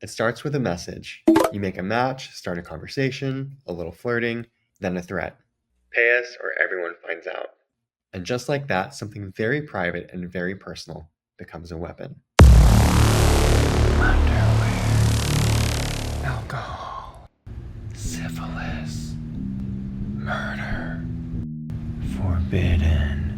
It starts with a message. You make a match, start a conversation, a little flirting, then a threat. Pay us or everyone finds out. And just like that, something very private and very personal becomes a weapon. Underwear, alcohol, syphilis, murder, forbidden.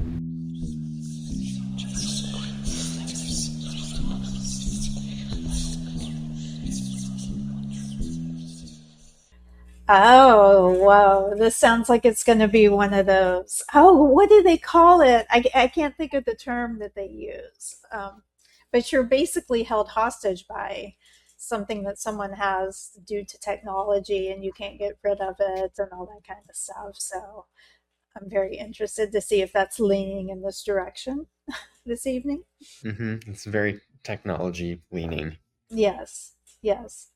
Oh, wow. This sounds like it's going to be one of those. Oh, what do they call it? I can't think of the term that they use. But you're basically held hostage by something that someone has due to technology and you can't get rid of it and all that kind of stuff. So I'm very interested to see if that's leaning in this direction this evening. It's very technology leaning. Yes, yes.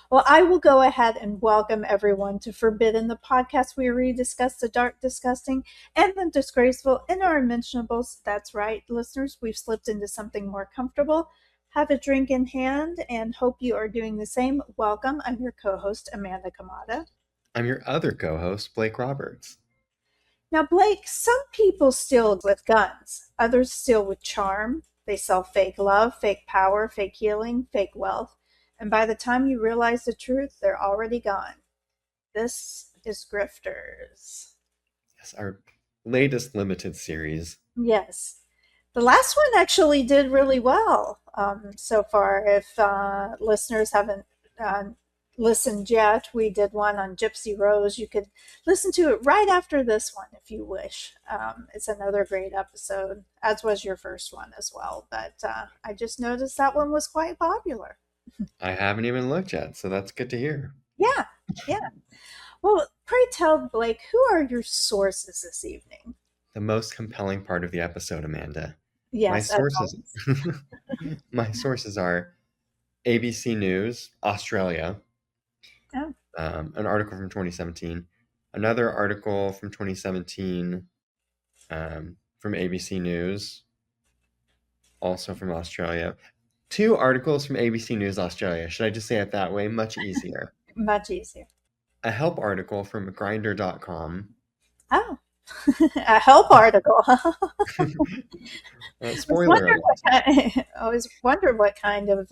Well, I will go ahead and welcome everyone to Forbidden, the podcast where we discuss the dark, disgusting, and the disgraceful and our unmentionables. That's right, listeners, we've slipped into something more comfortable. Have a drink in hand and hope you are doing the same. Welcome. I'm your co host, Amanda Kamada. I'm your other co-host, Blake Roberts. Now, Blake, some people steal with guns, others steal with charm. They sell fake love, fake power, fake healing, fake wealth. And by the time you realize the truth, they're already gone. This is Grifters. Yes, our latest limited series. Yes. The last one actually did really well so far. If listeners haven't listened yet, we did one on Gypsy Rose. You could listen to it right after this one if you wish. It's another great episode, as was your first one as well. But I just noticed that one was quite popular. I haven't even looked yet, so that's good to hear. Yeah, yeah. Well, pray tell, Blake, who are your sources this evening? The most compelling part of the episode, Amanda. Yes, My sources are ABC News, Australia, oh, an article from 2017, another article from 2017 from ABC News, also from Australia. Two articles from ABC News Australia. Should I just say it that way? Much easier. much easier. A help article from Grindr.com. Oh, a help article. Spoiler alert. I always wondered what kind of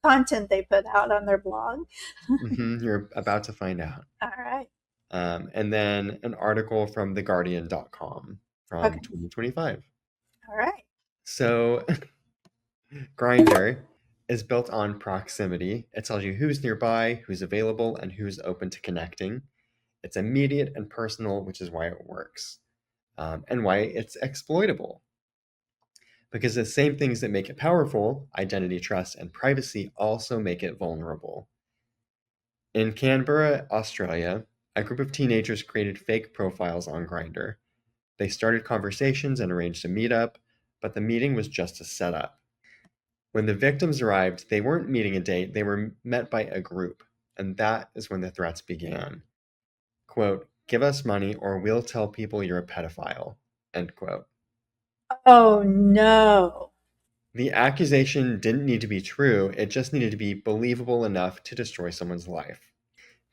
content they put out on their blog. You're about to find out. All right. And then an article from theguardian.com from Okay. 2025. All right. So Grindr is built on proximity. It tells you who's nearby, who's available, and who's open to connecting. It's immediate and personal, which is why it works, and why it's exploitable. Because the same things that make it powerful, identity, trust, and privacy, also make it vulnerable. In Canberra, Australia, a group of teenagers created fake profiles on Grindr. They started conversations and arranged a meetup, but the meeting was just a setup. When the victims arrived, they weren't meeting a date, they were met by a group, and that is when the threats began. Quote, "Give us money or we'll tell people you're a pedophile," end quote. Oh no. The accusation didn't need to be true, it just needed to be believable enough to destroy someone's life.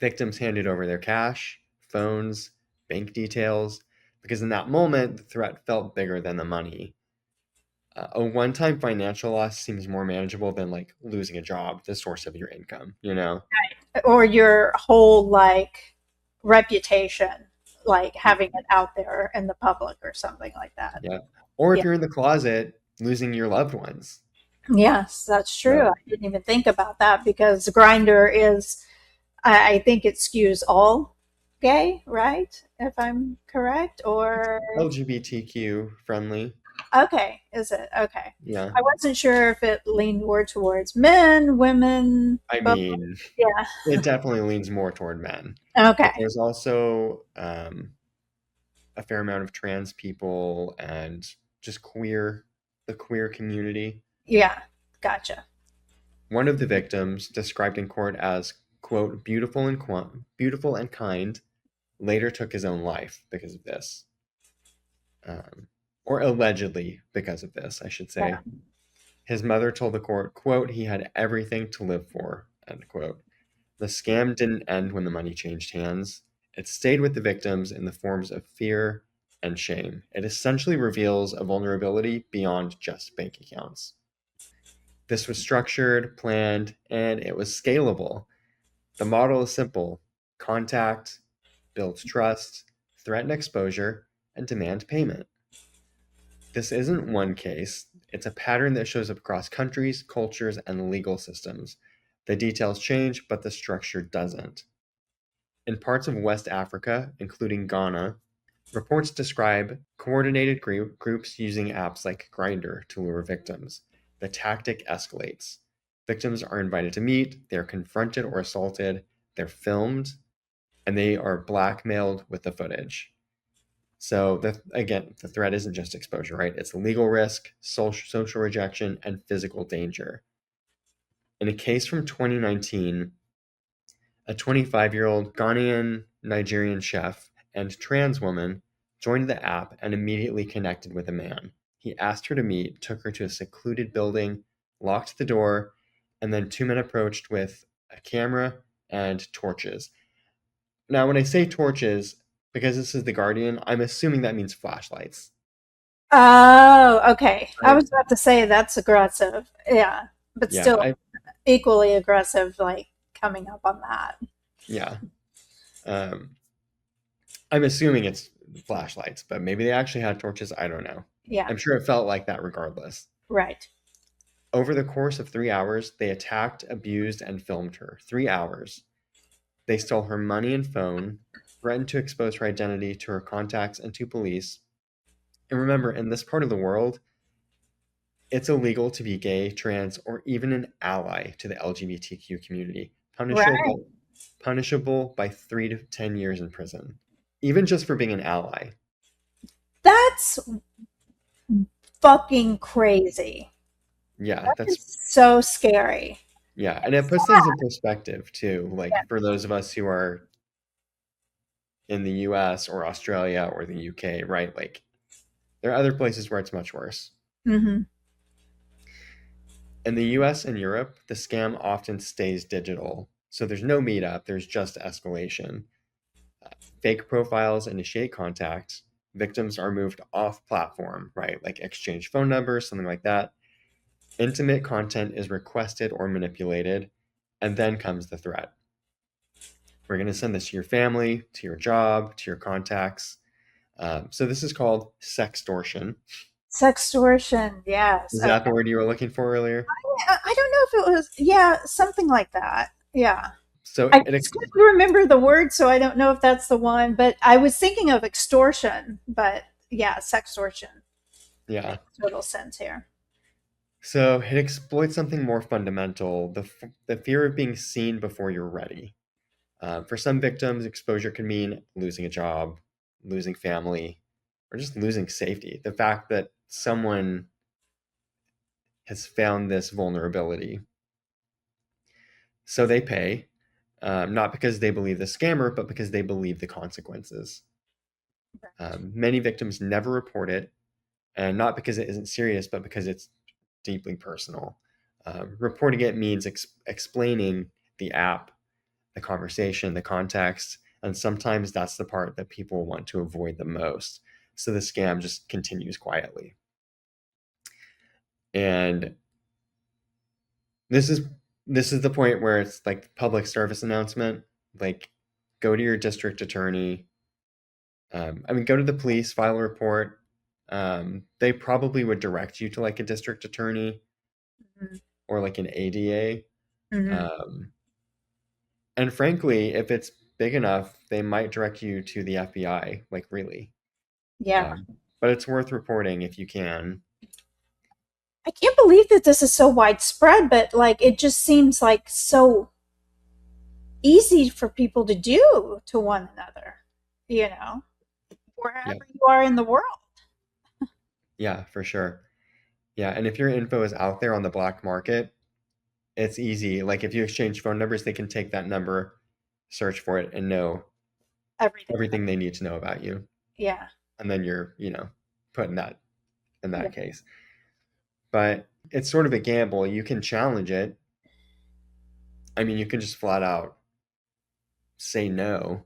Victims handed over their cash, phones, bank details, because in that moment, the threat felt bigger than the money. A one-time financial loss seems more manageable than like losing a job, the source of your income, you know? Or your whole like reputation, like having it out there in the public or something like that. Yeah. Or if Yeah. you're in the closet, losing your loved ones. Yes, that's true. So, I didn't even think about that because Grinder is, I think it skews all gay, right? If I'm correct, or LGBTQ friendly. okay, is it okay? Yeah. I wasn't sure if it leaned more towards men, women, I both. mean, Yeah. it definitely leans more toward men. But Okay. there's also a fair amount of trans people and just the queer community. Yeah. Gotcha. One of the victims, described in court as, quote, beautiful and kind, later took his own life because of this. Or allegedly because of this, I should say. Yeah. His mother told the court, quote, he had everything to live for, end quote. The scam didn't end when the money changed hands. It stayed with the victims in the forms of fear and shame. It essentially reveals a vulnerability beyond just bank accounts. This was structured, planned, and it was scalable. The model is simple: contact, build trust, threaten exposure, and demand payment. This isn't one case, it's a pattern that shows up across countries, cultures, and legal systems. The details change, but the structure doesn't. In parts of West Africa, including Ghana, reports describe coordinated groups using apps like Grindr to lure victims. The tactic escalates. Victims are invited to meet, they're confronted or assaulted, they're filmed, and they are blackmailed with the footage. So, again, the threat isn't just exposure, right? It's legal risk, social rejection, and physical danger. In a case from 2019, a 25-year-old Ghanaian Nigerian chef and trans woman joined the app and immediately connected with a man. He asked her to meet, took her to a secluded building, locked the door, and then two men approached with a camera and torches. Now, when I say torches, because this is The Guardian, I'm assuming that means flashlights, Oh, okay. I right? was about to say that's aggressive. Yeah, but Yeah, still equally aggressive, like coming up on that. yeah. Um, I'm assuming it's flashlights, but maybe they actually had torches. I don't know. Yeah, I'm sure it felt like that regardless. right. Over the course of 3 hours, they attacked, abused, and filmed her. 3 hours. They stole her money and phone, threatened to expose her identity to her contacts and to police. And remember, in this part of the world, it's illegal to be gay, trans, or even an ally to the LGBTQ community, Right. punishable by 3 to 10 years in prison, even just for being an ally. That's fucking crazy. Yeah, That is that's so scary. yeah, and it puts things in perspective too. Like for those of us who are in the US or Australia or the UK, right? Like there are other places where it's much worse. Hmm. In the US and Europe, the scam often stays digital. So there's no meetup, there's just escalation. Fake profiles initiate contact. Victims are moved off platform, right? Like exchange phone numbers, something like that. Intimate content is requested or manipulated, and then comes the threat. We're going to send this to your family, to your job, to your contacts. So this is called sextortion. Sextortion, yes. Is Okay. that the word you were looking for earlier? I don't know if it was, yeah, something like that. Yeah. So I it, just couldn't remember the word, so I don't know if that's the one, but I was thinking of extortion, but yeah, sextortion yeah. makes total sense here. So it exploits something more fundamental: the fear of being seen before you're ready. For some victims, exposure can mean losing a job, losing family, or just losing safety. The fact that someone has found this vulnerability. So they pay, not because they believe the scammer, but because they believe the consequences. Many victims never report it, and not because it isn't serious, but because it's deeply personal. Reporting it means explaining the app, the conversation, the context, and sometimes that's the part that people want to avoid the most. So the scam just continues quietly. And this is this is the point where it's like public service announcement, like go to your district attorney. I mean, go to the police, file a report. They probably would direct you to like a district attorney Hmm. or like an ADA. Hmm. Um, and frankly, if it's big enough, they might direct you to the FBI, like really. Yeah. Um, but it's worth reporting if you can. I can't believe that this is so widespread, but like it just seems like so easy for people to do to one another, you know, Yeah, wherever you are in the world. yeah, for sure. Yeah, and if your info is out there on the black market, it's easy. Like if you exchange phone numbers, they can take that number, search for it, and know Everything about everything they need to know about you. it. Yeah. And then you're, put in Yeah. that case. But it's sort of a gamble. You can challenge it. I mean, you can just flat out say no,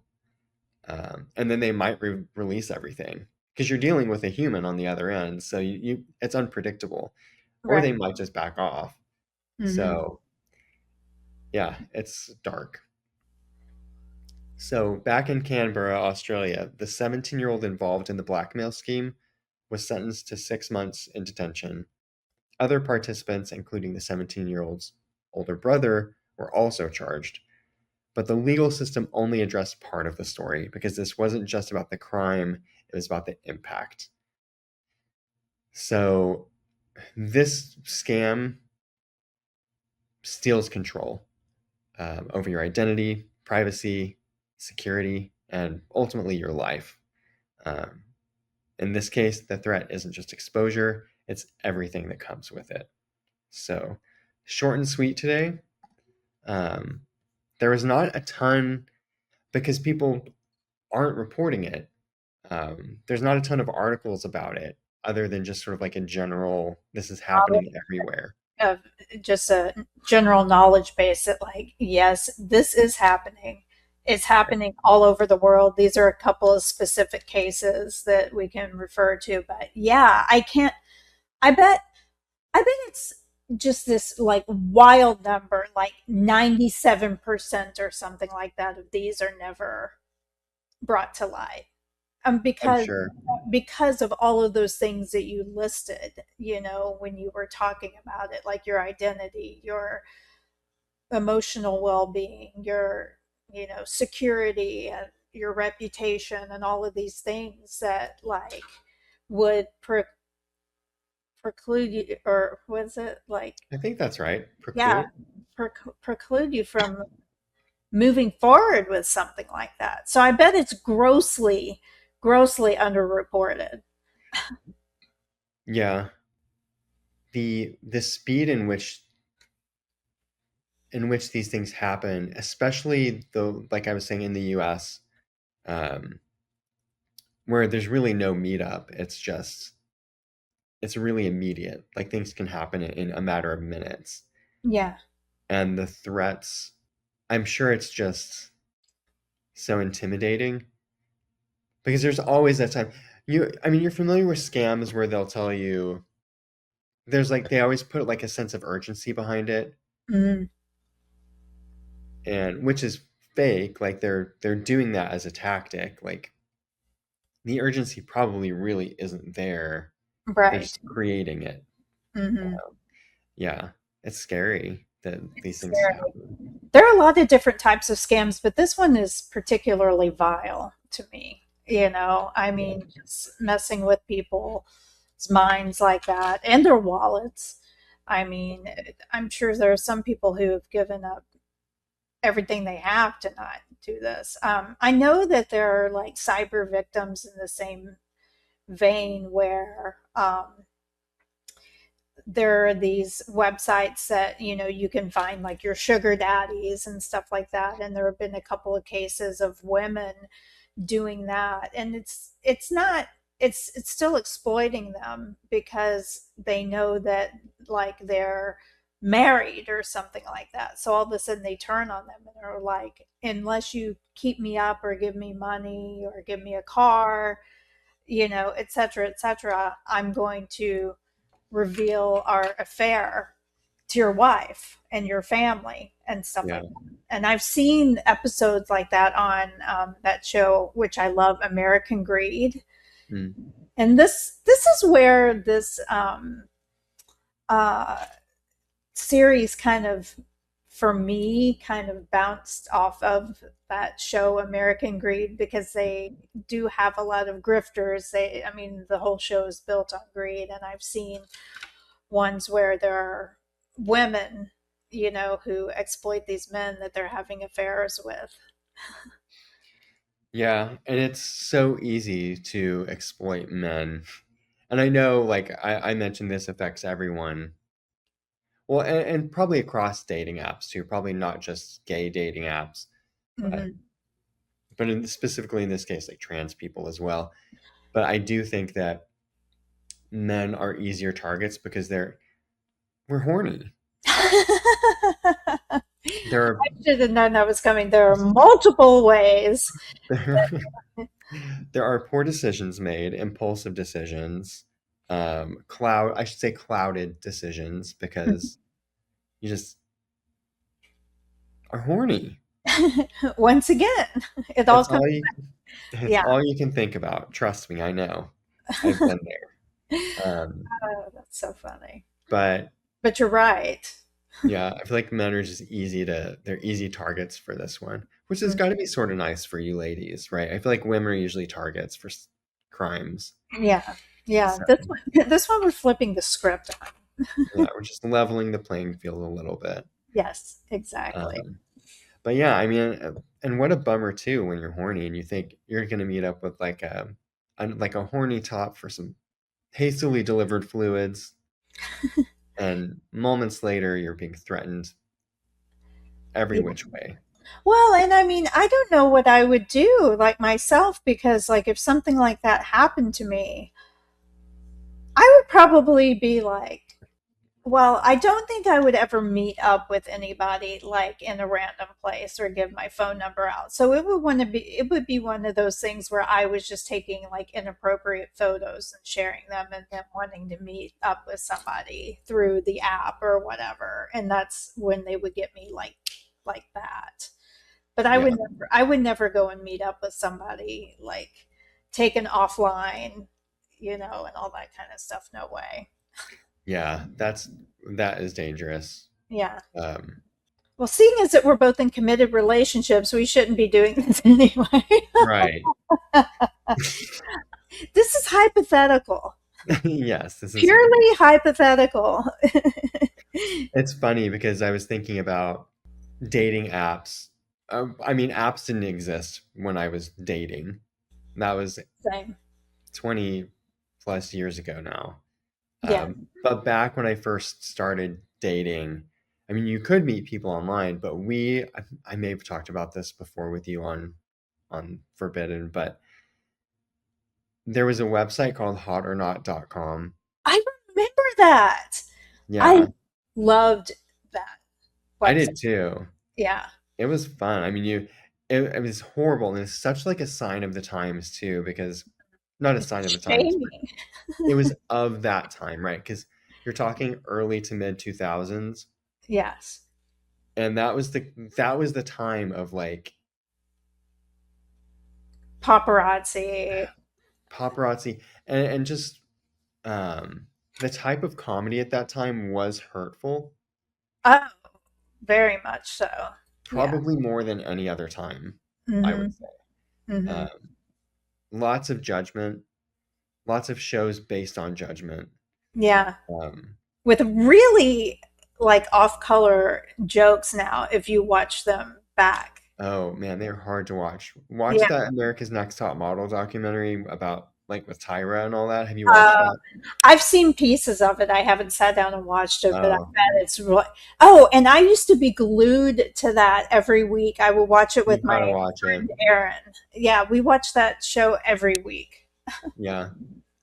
and then they might release everything because you're dealing with a human on the other end. So it's unpredictable, or Right. they might just back off. Hmm. So yeah, it's dark. So back in Canberra, Australia, the 17-year-old involved in the blackmail scheme was sentenced to 6 months in detention. Other participants, including the 17-year-old's older brother, were also charged. But the legal system only addressed part of the story because this wasn't just about the crime, it was about the impact. So this scam steals control over your identity, privacy, security, and ultimately your life. Um, in this case, the threat isn't just exposure, it's everything that comes with it. So, short and sweet today. Um, there was not a ton because people aren't reporting it. There's not a ton of articles about it other than just sort of like a general, this is happening everywhere. Of just a general knowledge base that, like, yes, this is happening. It's Right. happening all over the world. These are a couple of specific cases that we can refer to, but yeah, I can't. I bet. I bet it's just this like wild number, like 97% or something like that of these are never brought to light. I'm Because sure. of all of those things that you listed, when you were talking about it, like your identity, your emotional well-being, your security, and your reputation, and all of these things that like would preclude you, or was it like, I think that's right. yeah, Preclude? preclude you from moving forward with something like that. So I bet it's grossly underreported. Yeah. The speed in which these things happen, especially though, like I was saying in the US, um, where there's really no meetup, it's really immediate. Like things can happen in a matter of minutes. Yeah. And the threats, I'm sure it's just so intimidating because there's always that time. I mean, you're familiar with scams where they'll tell you there's like they always put like a sense of urgency behind it, Mm, and which is fake. Like they're doing that as a tactic. Like the urgency probably really isn't there. They're right. just creating it. Hmm. Yeah, it's scary that these It's things scary. happen. There are a lot of different types of scams, but this one is particularly vile to me. I Yeah. mean, just messing with people's minds like that and their wallets. I mean, I'm sure there are some people who have given up everything they have to not do this. I know that there are like cyber victims in the same vein where there are these websites that you can find like your sugar daddies and stuff like that, and there have been a couple of cases of women doing that, and it's not it's still exploiting them because they know that like they're married or something like that, so all of a sudden they turn on them and are like, unless you keep me up or give me money or give me a car, etc., etc., I'm going to reveal our affair to your wife and your family and stuff Yeah. like that. And I've seen episodes like that on that show, which I love, American Greed. Mm. And this is where this uh, series kind of, for me, kind of bounced off of that show American Greed, because they do have a lot of grifters. I mean, the whole show is built on greed, and I've seen ones where there are women, who exploit these men that they're having affairs with. Yeah, and it's so easy to exploit men. And I know, like I mentioned, this affects everyone. Well, and probably across dating apps too. Probably not just gay dating apps, but Hmm. specifically in this case, like trans people as well. But I do think that men are easier targets because we're horny. There are Should have known that was coming. There are multiple ways. there are poor decisions made, impulsive decisions, I should say clouded decisions because you just are horny. Once again, it all It's comes. all you it's Yeah, all you can think about. Trust me, I know. I've been there. oh, that's so funny. But But you're right. yeah, I feel like men are just they're easy targets for this one, which has Mm, got to be sort of nice for you ladies, right? I feel like women are usually targets for crimes. yeah, yeah. So This one we're flipping the script on. yeah, we're just leveling the playing field a little bit. Yes, exactly. Um, but yeah, I mean, and what a bummer too when you're horny and you think you're gonna meet up with like a horny top for some hastily delivered fluids, and moments later you're being threatened every Yeah. which way. Well, and I mean, I don't know what I would do, like myself, because like if something like that happened to me, I would probably be like, well, I don't think I would ever meet up with anybody like in a random place or give my phone number out. So it would be one of those things where I was just taking like inappropriate photos and sharing them and then wanting to meet up with somebody through the app or whatever. And that's when they would get me like that. But Yeah, I would never go and meet up with somebody like taken offline, and all that kind of stuff. No way. yeah, that is dangerous. Yeah. Um, Well, seeing as that we're both in committed relationships, we shouldn't be doing this anyway. right. This is hypothetical, Yes, this is. purely hypothetical. It's funny because I was thinking about dating apps. I mean, apps didn't exist when I was dating. That was Same. 20 plus years ago now. Yeah. But back when I first started dating, I mean, you could meet people online, but I may have talked about this before with you on Forbidden, but there was a website called hotornot.com. I remember that. I Yeah, loved that I website. did too. Yeah. It was fun. I mean, it was horrible, and it's such like a sign of the times too, because not a sign of the times, but Shaming. it was of that time, right? Because you're talking early to mid 2000s, Yes. and that was the time of like Paparazzi. paparazzi and just um the type of comedy at that time was hurtful, Oh, very much so. Yeah. probably more than any other time, I would Hmm. say. Hmm. Um, lots of judgment, lots of shows based on judgment. Yeah. Um, With really like off color jokes now if you watch them back. oh man, they're hard to watch. Watch Yeah. that America's Next Top Model documentary about like with Tyra and all that. Have you watched Uh, that? I've seen pieces of it. I haven't sat down and watched it, but I Oh, bet it's really. Oh, and I used to be glued to that every week. I would watch it you with gotta my watch it. friend Erin. Yeah, we watched that show every week. Yeah.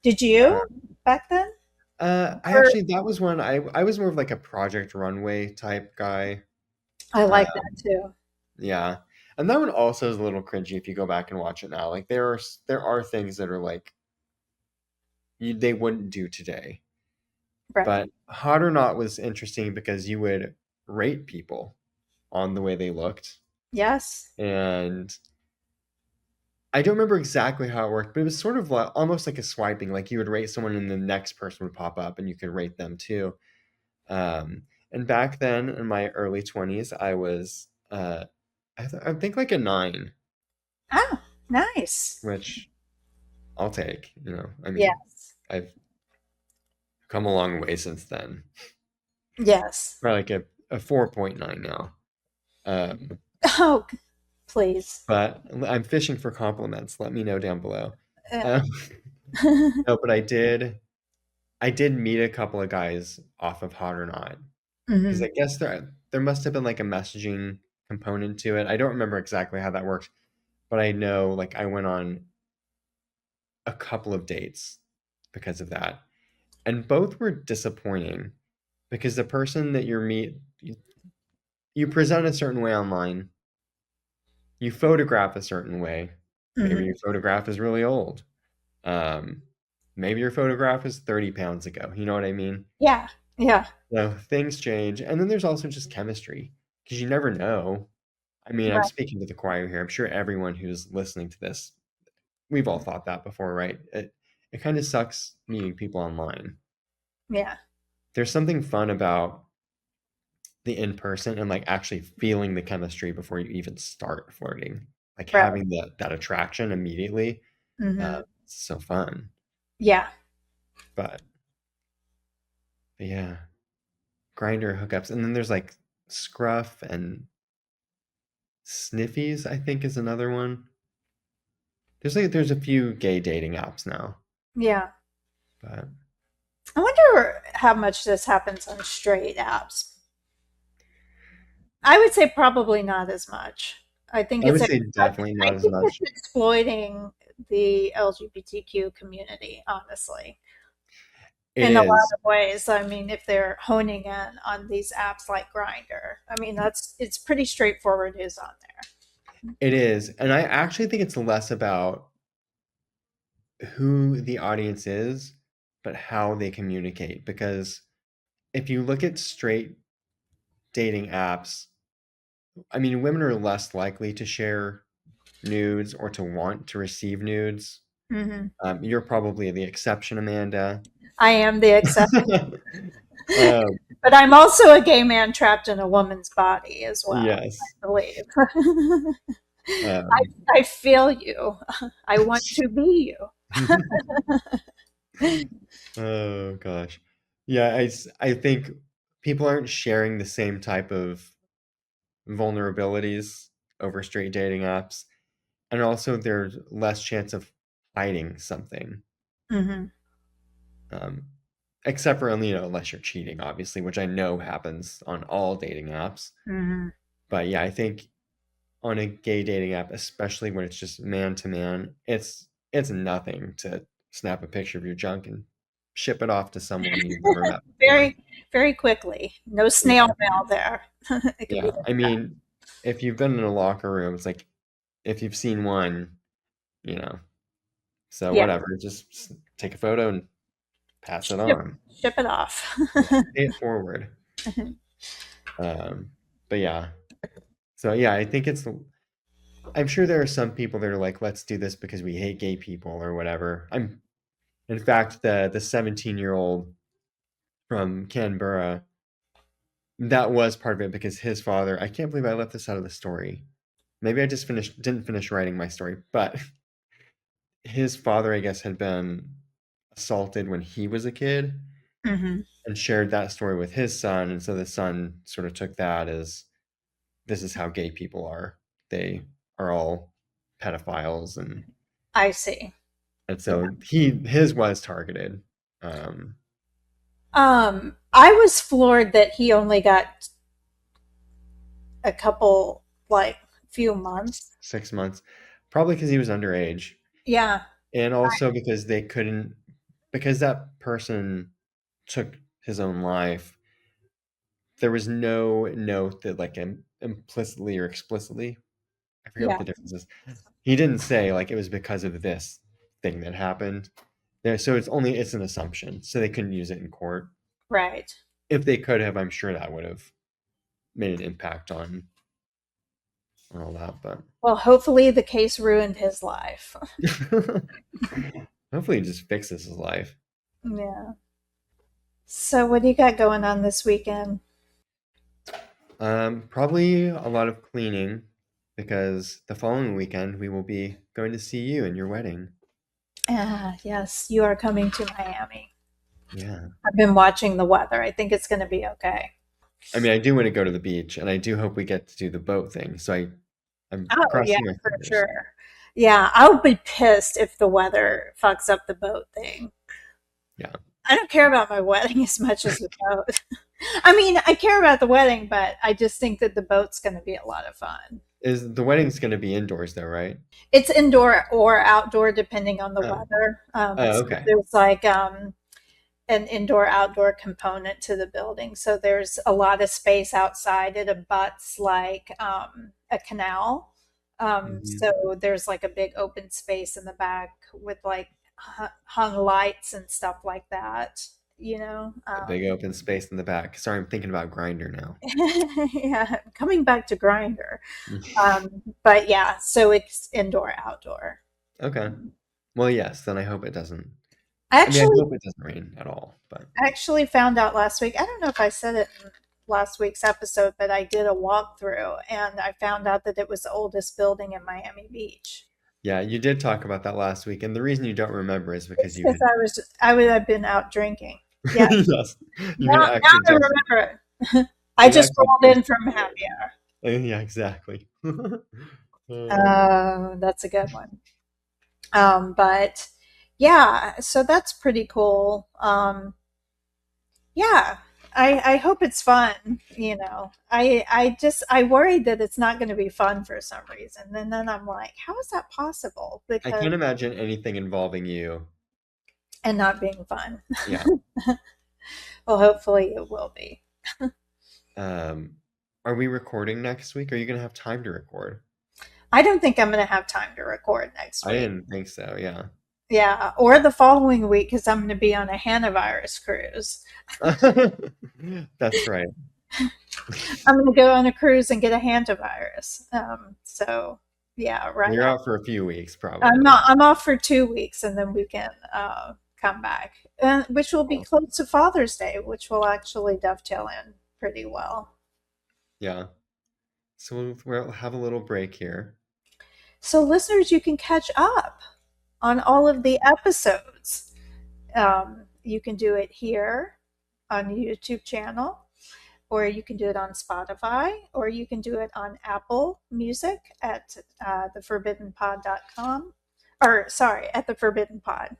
Did Uh, you back then? I Or actually that was when I was more of like a Project Runway type guy. I Uh, like that too. yeah, and that one also is a little cringy if you go back and watch it now. Like there are things that are like they wouldn't do today. Right. But Hot or Not was interesting because you would rate people on the way they looked, Yes. and I don't remember exactly how it worked, but it was sort of like almost like a swiping. Like you would rate someone, and the next person would pop up, and you could rate them too. And back then in my early 20s, I was, I think like a nine, Oh, nice. which I'll take. I mean, Yes. I've come a long way since then. Yes. Probably like a 4.9 now. Um, Oh, please. but I'm fishing for compliments. Let me know down below. Yeah. Um, no, but I did meet a couple of guys off of Hot or Not because Hmm. I guess there must have been like a messaging component to it. I don't remember exactly how that worked, but I know like I went on a couple of dates because of that. And both were disappointing because the person that you present a certain way online, you photograph a certain way. Maybe Hmm. your photograph is really old. Um, maybe your photograph is 30 pounds ago. You know what I mean? Yeah. Yeah. So things change. And then there's also just chemistry because you never know. I mean, I'm Right. speaking to the choir here. I'm sure everyone who's listening to this, we've all thought that before, right? It kind of sucks meeting people online. Yeah. There's something fun about the in person and like actually feeling the chemistry before you even start flirting, like Right. having that attraction immediately. Hmm. It's so fun. Yeah. But, but yeah, grinder hookups, and then there's like Scruff and Sniffies. I think is another one. There's a few gay dating apps now, Yeah. but I wonder how much this happens on straight apps. I would say probably not as much. I think I it's would I say definitely not as think it's much. exploiting the LGBTQ community, honestly, It in a lot is. of ways. I mean, if they're honing in on these apps like Grinder, I mean, it's pretty straightforward who's on there. It is. And I actually think it's less about who the audience is, but how they communicate. Because if you look at straight dating apps, I mean, women are less likely to share nudes or to want to receive nudes. Hmm. You're probably the exception, Amanda. I am the exception, um, but I'm also a gay man trapped in a woman's body as well, yes. I believe. Um, I feel you. I want to be you. oh gosh. Yeah, I think people aren't sharing the same type of vulnerabilities over straight dating apps. And also there's less chance of hiding something. Hmm. Um, except for unless you're cheating, obviously, which I know happens on all dating apps. Hmm. But yeah, I think on a gay dating app, especially when it's just man to man, it's nothing to snap a picture of your junk and ship it off to someone you've never met before. Very, very quickly. No snail Yeah. mail there. It can be Yeah. done I fast. mean, if you've been in a locker room, it's like if you've seen one, you know, so Yeah, whatever, just take a photo and pass it ship, on. ship it off. Yeah, pay it forward. Um, but yeah. So yeah, I think I'm sure there are some people that are like, let's do this because we hate gay people or whatever. In fact, the 17-year-old from Canberra, that was part of it because his father, I can't believe I left this out of the story. Maybe I just didn't finish writing my story, but his father, I guess, had been assaulted when he was a kid Hmm. and shared that story with his son. And so the son sort of took that as this is how gay people are. They are all pedophiles, I see. and Yeah. so his was targeted. Um, I was floored that he only got a couple, like, few months. 6 months, probably because he was underage, Yeah, and also because they couldn't because that person took his own life. There was no note that like implicitly or explicitly. I forget what yeah, the difference is. He didn't say like it was because of this thing that happened. There, so it's an assumption. So they couldn't use it in court. right. If they could have, I'm sure that would have made an impact on all that. But Well, hopefully the case ruined his life. hopefully, it just fixes his life. Yeah. So, what do you got going on this weekend? Probably a lot of cleaning because the following weekend we will be going to see you in your wedding. Ah, yes, you are coming to Miami. Yeah. I've been watching the weather. I think it's going to be okay. I mean, I do want to go to the beach, and I do hope we get to do the boat thing. So I'm Oh, yeah, crossing my for fingers. sure. Yeah, I'll be pissed if the weather fucks up the boat thing. Yeah. I don't care about my wedding as much as the boat. I mean, I care about the wedding, but I just think that the boat's going to be a lot of fun. Is the wedding's going to be indoors though, right? It's indoor or outdoor depending on the Oh. weather. Oh, So okay. there's like an indoor outdoor component to the building. So there's a lot of space outside. It abuts like a canal. Hmm. So there's like a big open space in the back with like hung lights and stuff like that, you know. A big open space in the back. Sorry, I'm thinking about Grinder now. Yeah, coming back to Grinder. But yeah, so it's indoor outdoor. Okay. Well, yes, then I hope it doesn't. I I mean, I actually hope it doesn't rain at all, but actually found out last week. I don't know if I said it in last week's episode, but I did a walkthrough and I found out that it was the oldest building in Miami Beach. yeah, you did talk about that last week, and the reason you don't remember is because It's you because had I would have been out drinking. Yeah, yes, you've been now acting I just remember it. I you've just acted rolled just in from like happy it. hour. Yeah, exactly. Uh, That's a good one. But yeah, so that's pretty cool. Yeah, I hope it's fun. You know, I worried that it's not going to be fun for some reason, and then I'm like, how is that possible? I Because can't imagine anything involving you. and not being fun. Yeah. Well, hopefully it will be. Um, are we recording next week? Are you gonna have time to record? I don't think I'm going to have time to record next I week. didn't think so. Yeah. Yeah, or the following week because I'm going to be on a Hanavirus cruise. That's right. I'm going to go on a cruise and get a hantavirus. So yeah, right. You're out for a few weeks, I'm probably. not. I'm off for 2 weeks, and then we can come back, and which will be Cool. close to Father's Day, which will actually dovetail in pretty well. Yeah. So we'll have a little break here. So, listeners, you can catch up on all of the episodes. You can do it here on the YouTube channel, or you can do it on Spotify, or you can do it on Apple Music at theforbiddenpod.com. Or, sorry, at the Forbidden Pod,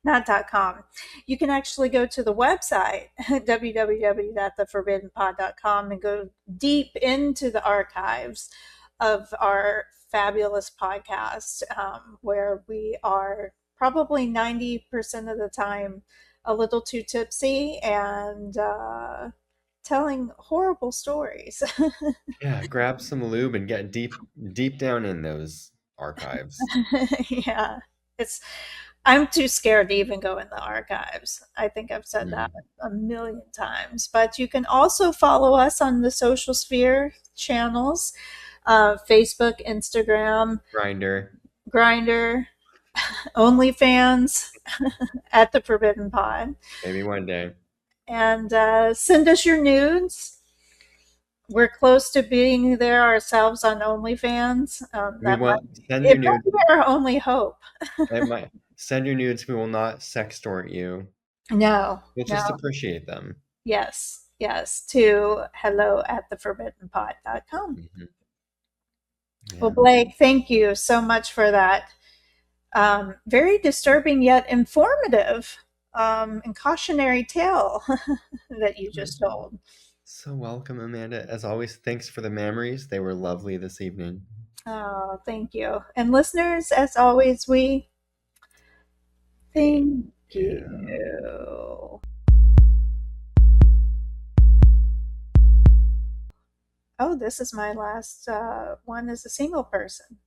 not .com. You can actually go to the website, www.theforbiddenpod.com, and go deep into the archives of our fabulous podcast, where we are probably 90% of the time a little too tipsy and telling horrible stories. Yeah, grab some lube and get deep down in those archives. Yeah. It's I'm too scared to even go in the archives. I think I've said that Mm. a million times. But you can also follow us on the social sphere channels, Facebook, Instagram, Grinder. Grinder, OnlyFans, at the Forbidden Pod. Maybe one day. And send us your nudes. We're close to being there ourselves on OnlyFans. We want send your It might nudes. be our only hope. It might send your nudes. We will not sextort you. No, We'll no. just appreciate them. Yes, yes, to hello at theforbiddenpod.com. Hmm. Well, Yeah. Blake, thank you so much for that very disturbing yet informative and cautionary tale that you just told. So welcome, Amanda. As always, thanks for the memories. They were lovely this evening. Oh, thank you. And listeners, as always, we Thank thank you. you. Oh, this is my last one as a single person.